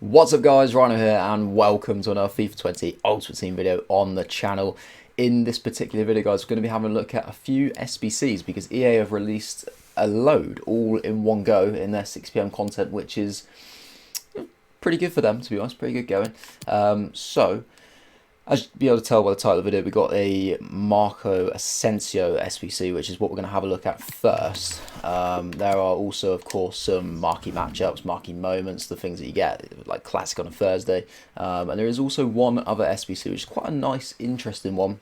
What's up guys, Rhino here and welcome to another FIFA 20 Ultimate Team video on the channel. In this particular video guys, we're going to be having a look at a few SBCs because EA have released a load all in one go in their 6 PM content, which is pretty good for them, to be honest, pretty good going. So, as you'll be able to tell by the title of the video, we got a Marco Asensio SBC, which is what we're going to have a look at first. There are also, of course, some marquee matchups, marquee moments, the things that you get, like classic on a Thursday. And there is also one other SBC, which is quite a nice, interesting one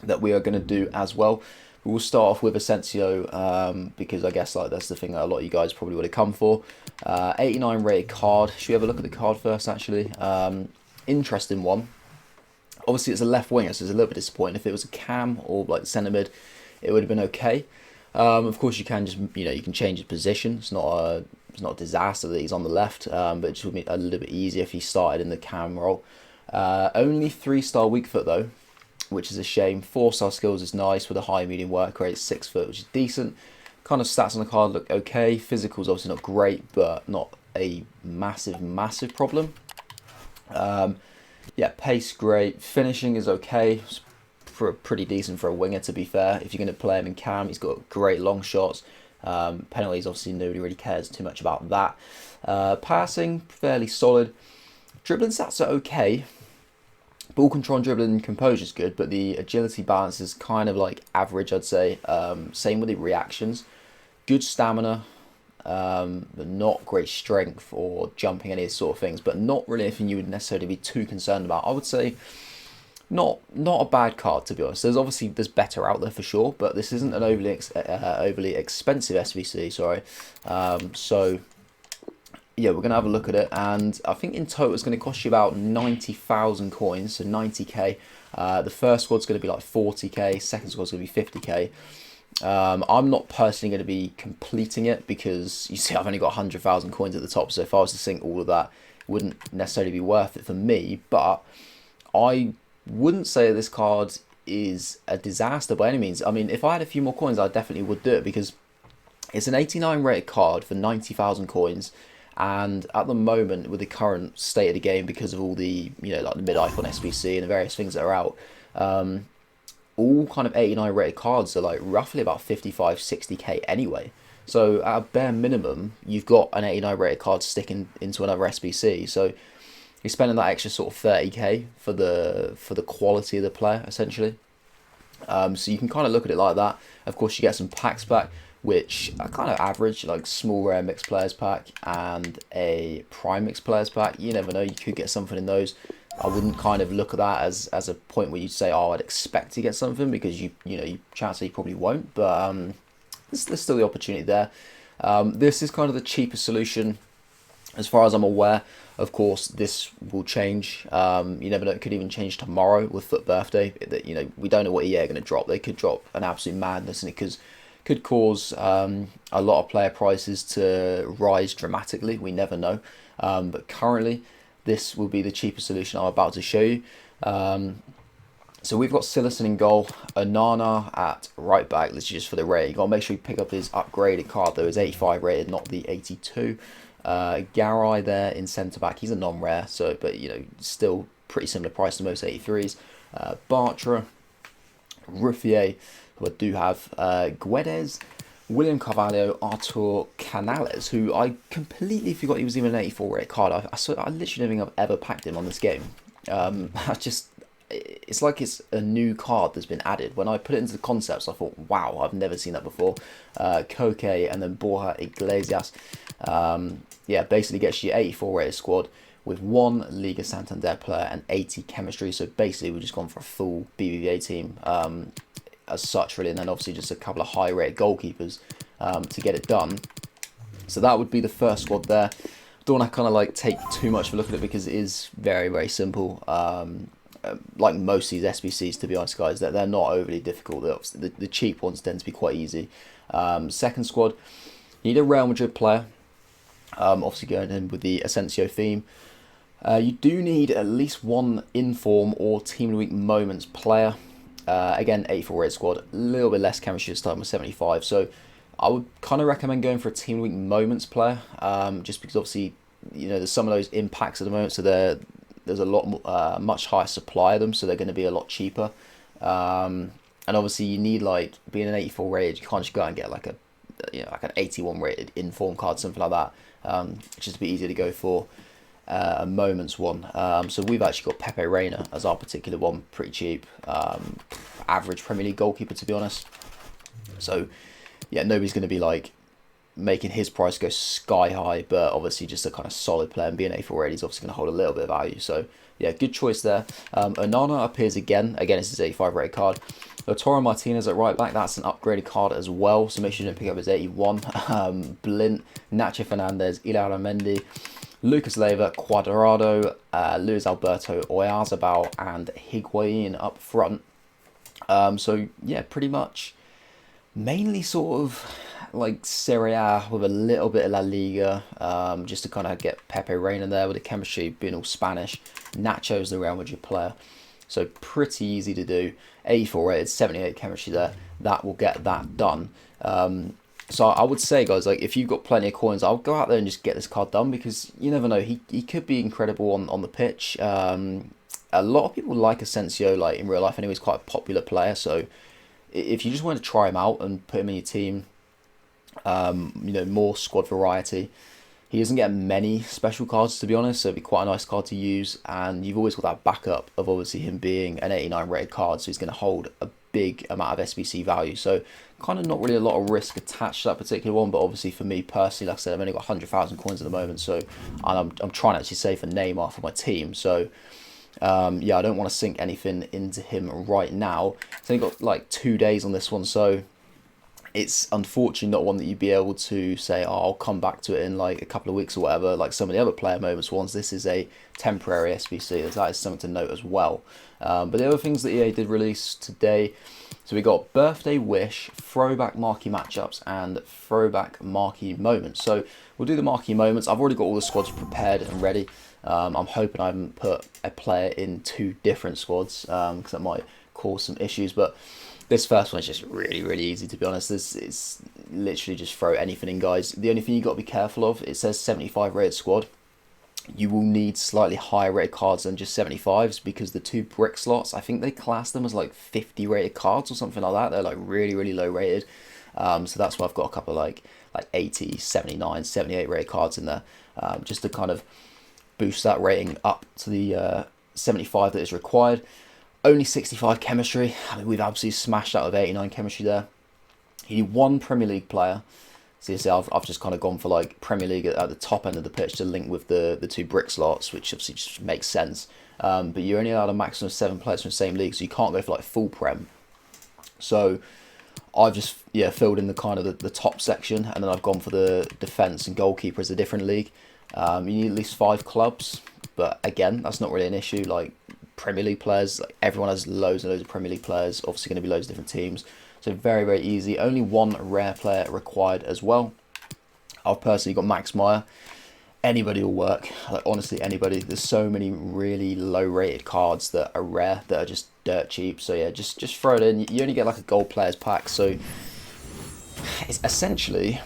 that we are going to do as well. We'll start off with Asensio because I guess that's the thing that a lot of you guys probably would have come for. 89 rated card. Should we have a look at the card first, actually? Interesting one. Obviously, it's a left winger, so it's a little bit disappointing. If it was a cam or like centre mid, it would have been okay. Of course, you can just you can change his position. It's not a disaster that he's on the left, but it just would be a little bit easier if he started in the cam role. Only 3-star weak foot though, which is a shame. 4-star skills is nice with a high medium work rate. 6 foot, which is decent. Kind of stats on the card look okay. Physical is obviously not great, but not a massive problem. Yeah, pace great. Finishing is okay. It's pretty decent for a winger, to be fair. If you're going to play him in cam, he's got great long shots. Penalties, obviously, nobody really cares too much about that. Passing, fairly solid. Dribbling stats are okay. Ball control and dribbling composure is good, but the agility balance is kind of like average, I'd say. Same with the reactions. Good stamina. But not great strength or jumping, any of these sort of things, but not really anything you would necessarily be too concerned about. I would say not a bad card, to be honest. There's better out there for sure, but this isn't an overly expensive SBC, sorry. So yeah, we're gonna have a look at it, and I think in total it's going to cost you about 90,000 coins, so 90k. The first squad's going to be like 40k, second squad's going to be 50k. I'm not personally going to be completing it because you see I've only got 100,000 coins at the top, so if I was to sink all of that, it wouldn't necessarily be worth it for me. But I wouldn't say this card is a disaster by any means. I mean, if I had a few more coins, I definitely would do it because it's an 89 rated card for 90,000 coins. And at the moment, with the current state of the game, because of all the like the mid-icon SBC and the various things that are out, all kind of 89 rated cards are like roughly about 55-60k anyway. So at a bare minimum, you've got an 89 rated card sticking into another SBC. So you're spending that extra sort of 30k for the quality of the player, essentially. So you can kind of look at it like that. Of course, you get some packs back, which are kind of average, like small rare mixed players pack and a prime mixed players pack. You never know, you could get something in those. I wouldn't kind of look at that as a point where you'd say, oh, I'd expect to get something, because you chances you probably won't, but there's still the opportunity there. This is kind of the cheapest solution as far as I'm aware. Of course, this will change. You never know, it could even change tomorrow with Foot Birthday. We don't know what EA are going to drop. They could drop an absolute madness, and it could cause a lot of player prices to rise dramatically. We never know. But currently, this will be the cheapest solution I'm about to show you. So we've got Silas in goal, Onana at right back. This is just for the rate. You got to make sure you pick up his upgraded card though. His 85 rated, not the 82. Garay there in centre back. He's a non-rare, but still pretty similar price to most 83s. Bartra, Ruffier, who I do have, Guedes, William Carvalho, Artur Canales, who I completely forgot he was even an 84 rated card. I literally don't think I've ever packed him on this game. It's like it's a new card that's been added. When I put it into the concepts, I thought, wow, I've never seen that before. Koke and then Borja Iglesias. Yeah, basically gets you 84 rated squad with 1 Liga Santander player and 80 chemistry. So basically we've just gone for a full BBVA team. As such, really, and then obviously just a couple of high rated goalkeepers to get it done. So that would be the first squad there. Don't want to kind of like take too much of a look at it because it is very simple. Like most of these SBCs, to be honest, guys, they're not overly difficult. The cheap ones tend to be quite easy. Second squad, you need a Real Madrid player. Obviously going in with the Asensio theme. You do need at least 1 inform or team of the week moments player. Again, 84 rated squad, a little bit less chemistry this time with 75. So I would kind of recommend going for a team of the week moments player, just because obviously there's some of those impacts at the moment, so there's a lot much higher supply of them, so they're going to be a lot cheaper. And obviously you need, like, being an 84 rated, you can't just go out and get like like an 81 rated inform card, something like that. It's just a bit easier to go for a moments one. So we've actually got Pepe Reina as our particular one, pretty cheap, average Premier League goalkeeper, to be honest. So yeah, nobody's going to be like making his price go sky high, but obviously just a kind of solid player, and being 84 rated is obviously going to hold a little bit of value. So yeah, good choice there. Onana appears again. This is 85 rated card. Lautaro Martinez at right back, that's an upgraded card as well, so make sure you don't pick up his 81. Blint, Nacho Fernandez, Ilara Mendy, Lucas Leiva, Cuadrado, Luis Alberto Oyarzabal, and Higuain up front. So yeah, pretty much mainly sort of like Serie A with a little bit of La Liga, just to kind of get Pepe Reina there with the chemistry being all Spanish. Nacho's the Real Madrid player, so pretty easy to do. 84 rated, 78 chemistry there. That will get that done. So I would say, guys, like, if you've got plenty of coins, I'll go out there and just get this card done, because you never know. He could be incredible on the pitch. A lot of people like Asensio, like in real life anyway. He's quite a popular player, so if you just want to try him out and put him in your team, more squad variety. He doesn't get many special cards, to be honest, so it'd be quite a nice card to use. And you've always got that backup of obviously him being an 89 rated card, so he's going to hold a big amount of SBC value. So kind of not really a lot of risk attached to that particular one, but obviously for me personally, like I said, I've only got 100,000 coins at the moment, so I'm trying to actually save for Neymar for my team. So yeah, I don't want to sink anything into him right now. It's only got like 2 days on this one, so it's unfortunately not one that you'd be able to say, oh, I'll come back to it in like a couple of weeks or whatever, like some of the other player moments ones. This is a temporary SBC, that is something to note as well. But the other things that EA did release today, so we got Birthday Wish, Throwback Marquee Matchups, and Throwback Marquee Moments. So we'll do the Marquee Moments. I've already got all the squads prepared and ready. I'm hoping I haven't put a player in 2 different squads, because that might cause some issues, but this first one is just really, really easy, to be honest. It's literally just throw anything in, guys. The only thing you got to be careful of, it says 75 rated squad. You will need slightly higher rated cards than just 75s, because the 2 brick slots, I think they class them as like 50 rated cards or something like that. They're like really, really low rated. So that's why I've got a couple of like 80, 79, 78 rated cards in there, just to kind of boost that rating up to the 75 that is required. Only 65 chemistry. I mean, we've absolutely smashed out of 89 chemistry there. You need 1 Premier League player. So you see, I've just kind of gone for like Premier League at the top end of the pitch to link with the 2 brick slots, which obviously just makes sense. But you're only allowed a maximum of 7 players from the same league, so you can't go for like full Prem. So I've just filled in the kind of the top section, and then I've gone for the defence and goalkeeper as a different league. You need at least 5 clubs, but again, that's not really an issue. Like Premier League players, like everyone has loads and loads of Premier League players, obviously going to be loads of different teams, so very, very easy. Only 1 rare player required as well. I've personally got Max Meyer. Anybody will work, like honestly anybody. There's so many really low rated cards that are rare, that are just dirt cheap, so yeah, just throw it in. You only get like a gold players pack, so it's essentially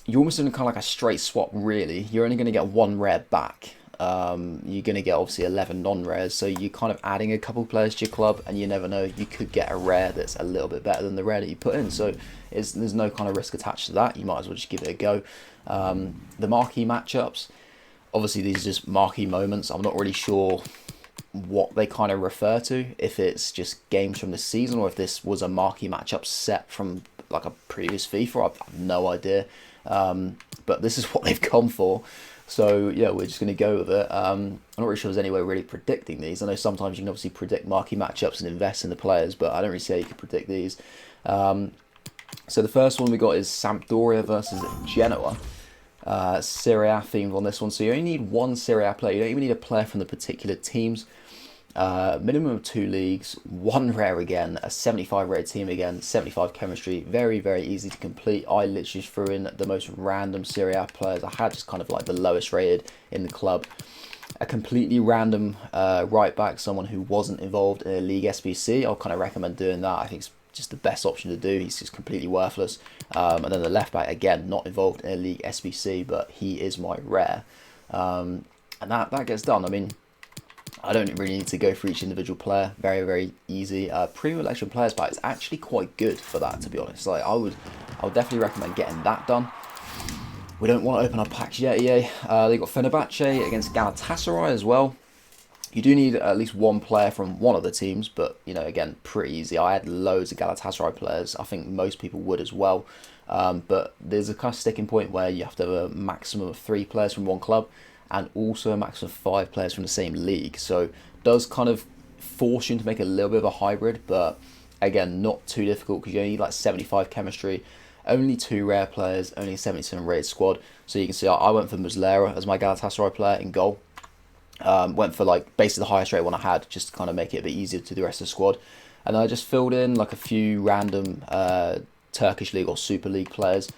you're almost doing kind of like a straight swap, really. You're only going to get 1 rare back. You're going to get obviously 11 non-rares, so you're kind of adding a couple players to your club, and you never know, you could get a rare that's a little bit better than the rare that you put in, so there's no kind of risk attached to that. You might as well just give it a go. The marquee matchups, obviously these are just marquee moments. I'm not really sure what they kind of refer to, if it's just games from the season, or if this was a marquee matchup set from like a previous FIFA. I've no idea, but this is what they've gone for. So yeah, we're just going to go with it. I'm not really sure there's any way really predicting these. I know sometimes you can obviously predict marquee matchups and invest in the players, but I don't really see how you can predict these. So the first one we got is Sampdoria versus Genoa. Serie A themed on this one. So you only need 1 Serie A player. You don't even need a player from the particular teams. Minimum of 2 leagues, 1 rare again, a 75 rated team again, 75 chemistry, very, very easy to complete. I literally just threw in the most random Serie A players I had, just kind of like the lowest rated in the club. A completely random right back, someone who wasn't involved in a league SBC. I'll kind of recommend doing that. I think it's just the best option to do. He's just completely worthless. And then the left back, again, not involved in a league SBC, but he is my rare. And that gets done. I mean, I don't really need to go for each individual player. Very, very easy. Premium Election Players Pack is actually quite good for that, to be honest. Like, I would definitely recommend getting that done. We don't want to open our packs yet, EA. They got Fenerbahce against Galatasaray as well. You do need at least one player from one of the teams, but, you know, again, pretty easy. I had loads of Galatasaray players. I think most people would as well. But there's a kind of sticking point where you have to have a maximum of 3 players from one club, and also a maximum of 5 players from the same league. So it does kind of force you to make a little bit of a hybrid, but again, not too difficult because you only need like 75 chemistry, only 2 rare players, only a 77 rated squad. So you can see I went for Muslera as my Galatasaray player in goal. Went for like basically the highest rate one I had, just to kind of make it a bit easier to the rest of the squad. And I just filled in like a few random Turkish League or Super League players,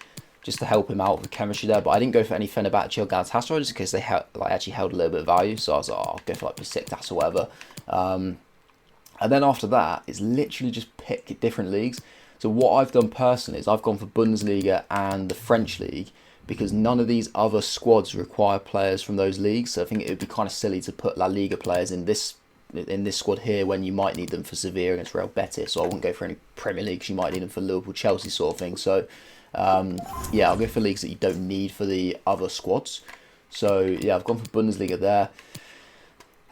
just to help him out with the chemistry there. But I didn't go for any Fenerbahce or Galatasaray just because they actually held a little bit of value. So I was like, I'll go for like Besiktas or whatever. And then after that, it's literally just pick different leagues. So what I've done personally is I've gone for Bundesliga and the French League, because none of these other squads require players from those leagues. So I think it would be kind of silly to put La Liga players in this squad here when you might need them for Sevilla against Real Betis. So I wouldn't go for any Premier Leagues. You might need them for Liverpool, Chelsea sort of thing. So yeah, I'll go for leagues that you don't need for the other squads. So yeah, I've gone for Bundesliga there.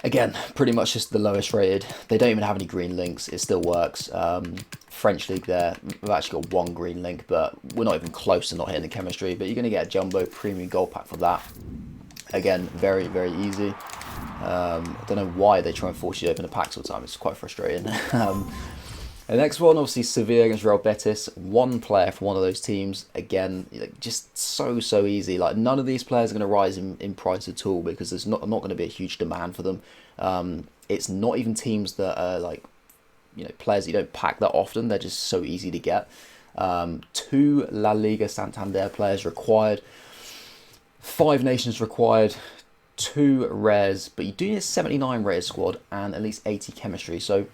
Again, pretty much just the lowest rated. They don't even have any green links. It still works. French League there, we've actually got 1 green link, but we're not even close to not hitting the chemistry. But you're going to get a jumbo premium gold pack for that. Again, very, very easy. I don't know why they try and force you to open the packs all the time. It's quite frustrating. The next one, obviously, Sevilla against Real Betis. 1 player from one of those teams. Again, just so easy. Like, none of these players are going to rise in price at all, because there's not going to be a huge demand for them. It's not even teams that are like, you know, players that you don't pack that often. They're just so easy to get. 2 La Liga Santander players required. 5 nations required. 2 rares, but you do need a 79 rated squad and at least 80 chemistry. So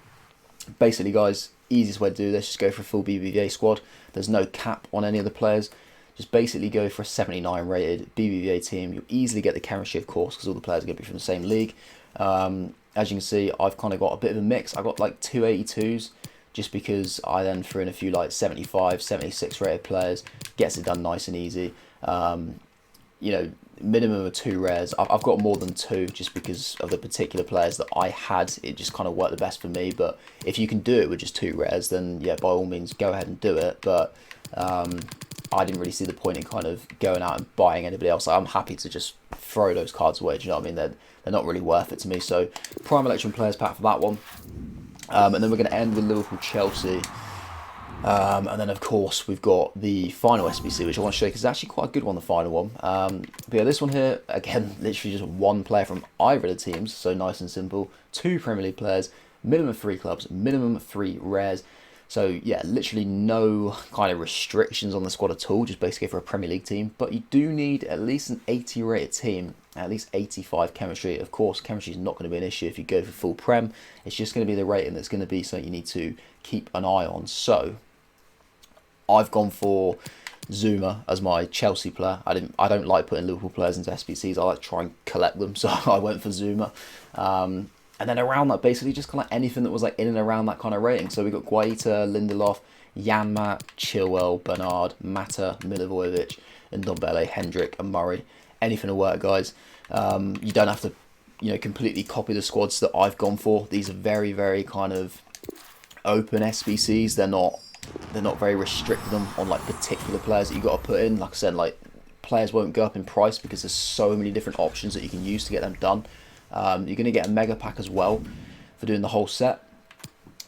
basically, guys, easiest way to do this, just go for a full BBVA squad. There's no cap on any of the players. Just basically go for a 79 rated BBVA team. You'll easily get the chemistry, of course, because all the players are going to be from the same league. As you can see, I've kind of got a bit of a mix. I got like 2 82s, just because I then threw in a few like 75, 76 rated players. Gets it done nice and easy. You know, minimum of 2 rares. I've got more than 2 just because of the particular players that I had. It just kind of worked the best for me. But if you can do it with just 2 rares, then yeah, by all means, go ahead and do it. But I didn't really see the point in kind of going out and buying anybody else. I'm happy to just throw those cards away. Do you know what I mean? They're not really worth it to me. So Prime Electrum Players Pack for that one. And then we're going to end with Liverpool Chelsea. And then, of course, we've got the final SBC, which I want to show you because it's actually quite a good one, the final one. But yeah, this one here, again, literally just 1 player from either of the teams, so nice and simple. 2 Premier League players, minimum 3 clubs, minimum 3 rares. So yeah, literally no kind of restrictions on the squad at all, just basically for a Premier League team. But you do need at least an 80 rated team, at least 85 chemistry. Of course, chemistry is not going to be an issue if you go for full Prem. It's just going to be the rating that's going to be something you need to keep an eye on. So I've gone for Zuma as my Chelsea player. I don't like putting Liverpool players into SBCs. I like to try and collect them, so I went for Zuma. And then around that, basically just kind of anything that was like in and around that kind of rating. So we got Guaita, Lindelof, Janmaat, Chilwell, Bernard, Mata, Milivojevic, and Ndombele, Hendrick, and Murray. Anything will work, guys. You don't have to, you know, completely copy the squads that I've gone for. These are very, very kind of open SBCs. They're not very restricted on like particular players that you got to put in. Like I said, like players won't go up in price because there's so many different options that you can use to get them done. You're going to get a mega pack as well for doing the whole set.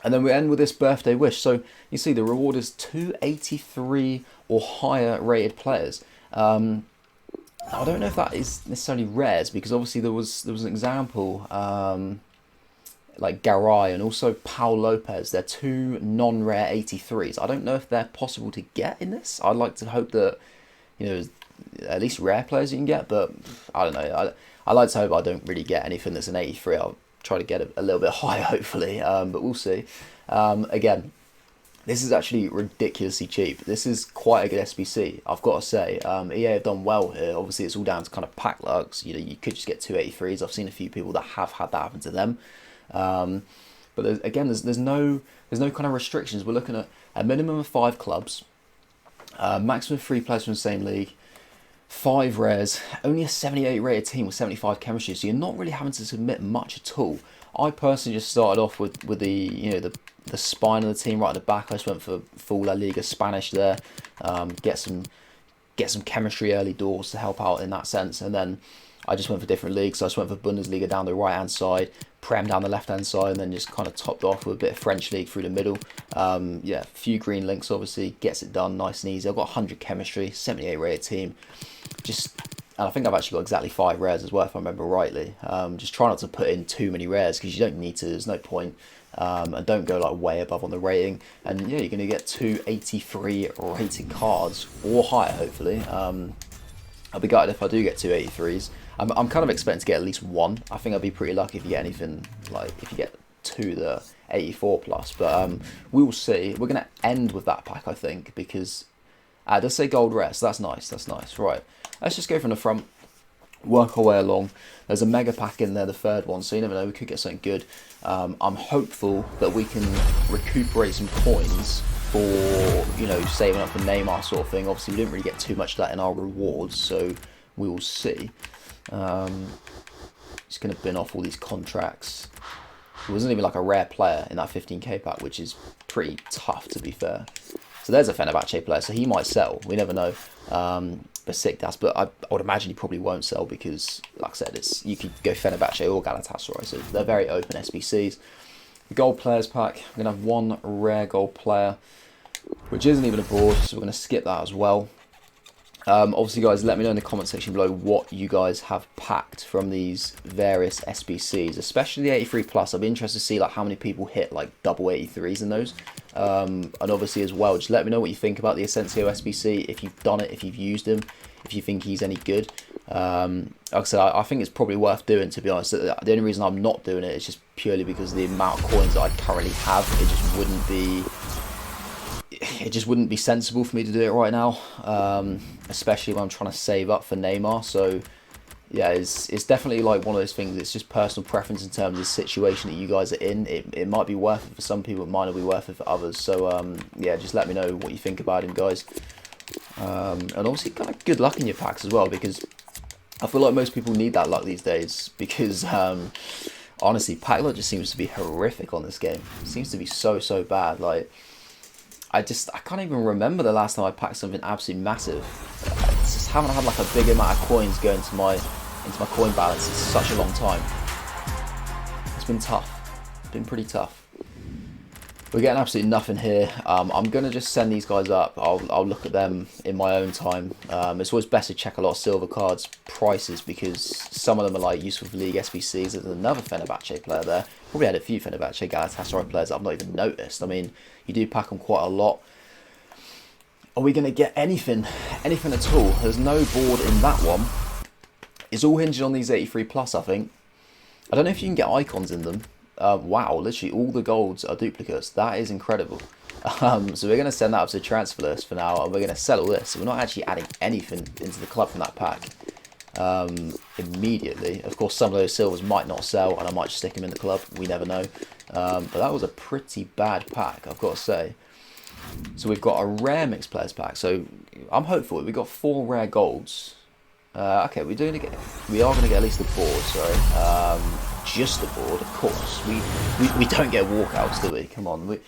And then we end with this birthday wish. So you see the reward is 283 or higher rated players. I don't know if that is necessarily rares, because obviously there was an example like Garay and also Paul Lopez. They're 2 non-rare 83s. I don't know if they're possible to get in this. I'd like to hope that, you know, at least rare players you can get, but I don't know. I like to hope I don't really get anything that's an 83. I'll try to get a little bit higher, hopefully, but we'll see. Again, This is actually ridiculously cheap. This is quite a good SBC, I've got to say. EA have done well here. Obviously, it's all down to kind of pack lucks. You know, you could just get 283s. I've seen a few people that have had that happen to them. But there's no kind of restrictions. We're looking at a minimum of 5 clubs, maximum 3 players from the same league, 5 rares, only a 78 rated team with 75 chemistry. So you're not really having to submit much at all. I personally just started off with the spine of the team right at the back. I just went for full La Liga Spanish there, get some chemistry early doors to help out in that sense, and then I just went for different leagues. So I just went for Bundesliga down the right hand side, Prem down the left hand side, and then just kind of topped off with a bit of French league through the middle. Yeah, a few green links obviously, gets it done nice and easy. I've got 100 chemistry, 78 rated team, and I think I've actually got exactly 5 rares as well, if I remember rightly. Just try not to put in too many rares because you don't need to. There's no point. And don't go like way above on the rating. And yeah, you're going to get 283 rated cards or higher, hopefully. I'll be gutted if I do get 283s. I'm kind of expecting to get at least 1. I think I'd be pretty lucky if you get anything, like if you get 2 that are 84 plus. But we will see. We're going to end with that pack, I think, because it does say gold rare, so that's nice. That's nice. Right, let's just go from the front, work our way along. There's a mega pack in there, the third one, so you never know, we could get something good. I'm hopeful that we can recuperate some coins for, you know, saving up for Neymar sort of thing. Obviously, we didn't really get too much of that in our rewards, so we will see. Just going to bin off all these contracts. There wasn't even like a rare player in that 15k pack, which is pretty tough, to be fair. So there's a Fenerbahce player, so he might sell. We never know. Besiktas, but I would imagine he probably won't sell because, like I said, you could go Fenerbahce or Galatasaray, so they're very open SBCs. The gold players pack, we're going to have 1 rare gold player, which isn't even a board, so we're going to skip that as well. Obviously, guys, let me know in the comment section below what you guys have packed from these various SBCs, especially the 83 plus. I'd be interested to see like how many people hit like double 83s in those. And obviously as well, just let me know what you think about the Asensio SBC, if you've done it, if you've used him, if you think he's any good. Like I said, I think it's probably worth doing, to be honest. The only reason I'm not doing it is just purely because of the amount of coins that I currently have. It just wouldn't be sensible for me to do it right now, especially when I'm trying to save up for Neymar. So yeah, it's definitely like one of those things. It's just personal preference in terms of the situation that you guys are in. It might be worth it for some people, it might not be worth it for others. So yeah, just let me know what you think about him, guys. And obviously kind of good luck in your packs as well, because I feel like most people need that luck these days, because honestly, pack luck just seems to be horrific on this game. It seems to be so bad. Like, I can't even remember the last time I packed something absolutely massive. I just haven't had like a big amount of coins go into my coin balance in such a long time. It's been tough. It's been pretty tough. We're getting absolutely nothing here. I'm going to just send these guys up. I'll look at them in my own time. It's always best to check a lot of silver cards prices, because some of them are like useful for League SBCs. There's another Fenerbahce player there. Probably had a few Fenerbahce Galatasaray players that I've not even noticed. I mean, you do pack them quite a lot. Are we going to get anything at all? There's no board in that one. It's all hinging on these 83 plus, I think. I don't know if you can get icons in them. Wow, literally all the golds are duplicates. That is incredible. So we're going to send that up to the transfer list for now, and we're going to sell all this. So we're not actually adding anything into the club from that pack immediately. Of course, some of those silvers might not sell, and I might just stick them in the club. We never know. But that was a pretty bad pack, I've got to say. So we've got a rare mixed players pack. So I'm hopeful. We've got 4 rare golds. Okay, we are going to get at least the board. Sorry, just the board, of course. We don't get walkouts, do we? Come on,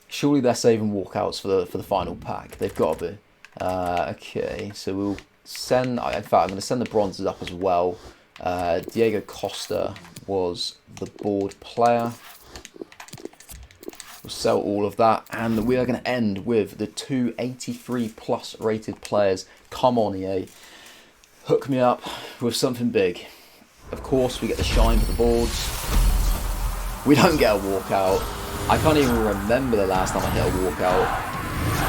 surely they're saving walkouts for the final pack. They've got to be. Okay, so we'll send. In fact, I'm going to send the bronzes up as well. Diego Costa was the board player. We'll sell all of that, and we are going to end with the 283 plus rated players. Come on, EA. Hook me up with something big. Of course, we get the shine for the boards. We don't get a walkout. I can't even remember the last time I hit a walkout.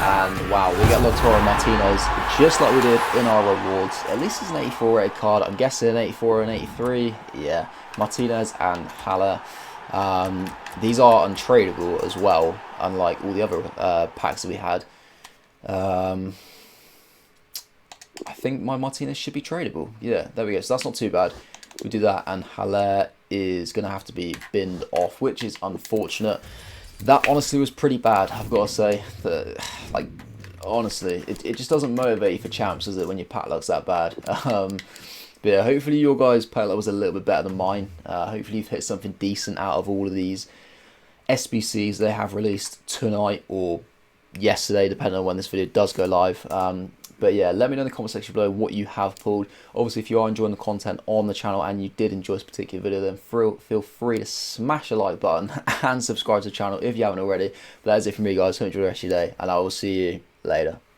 And wow, we get Lautaro Martinez just like we did in our rewards. At least it's an 84 rated card. I'm guessing an 84 and 83. Yeah, Martinez and Haller. These are untradeable as well, unlike all the other packs that we had. I think my Martinez should be tradable. Yeah, there we go. So that's not too bad. We do that, and Haller is going to have to be binned off, which is unfortunate. That honestly was pretty bad, I've got to say. Like, honestly, it just doesn't motivate you for champs, does it, when your pack looks that bad? But yeah, hopefully your guys' pack luck was a little bit better than mine. Hopefully you've hit something decent out of all of these SBCs they have released tonight or yesterday, depending on when this video does go live. But yeah, let me know in the comment section below what you have pulled. Obviously, if you are enjoying the content on the channel and you did enjoy this particular video, then feel free to smash the like button and subscribe to the channel if you haven't already. But that is it from me, guys. Hope you enjoy the rest of your day, and I will see you later.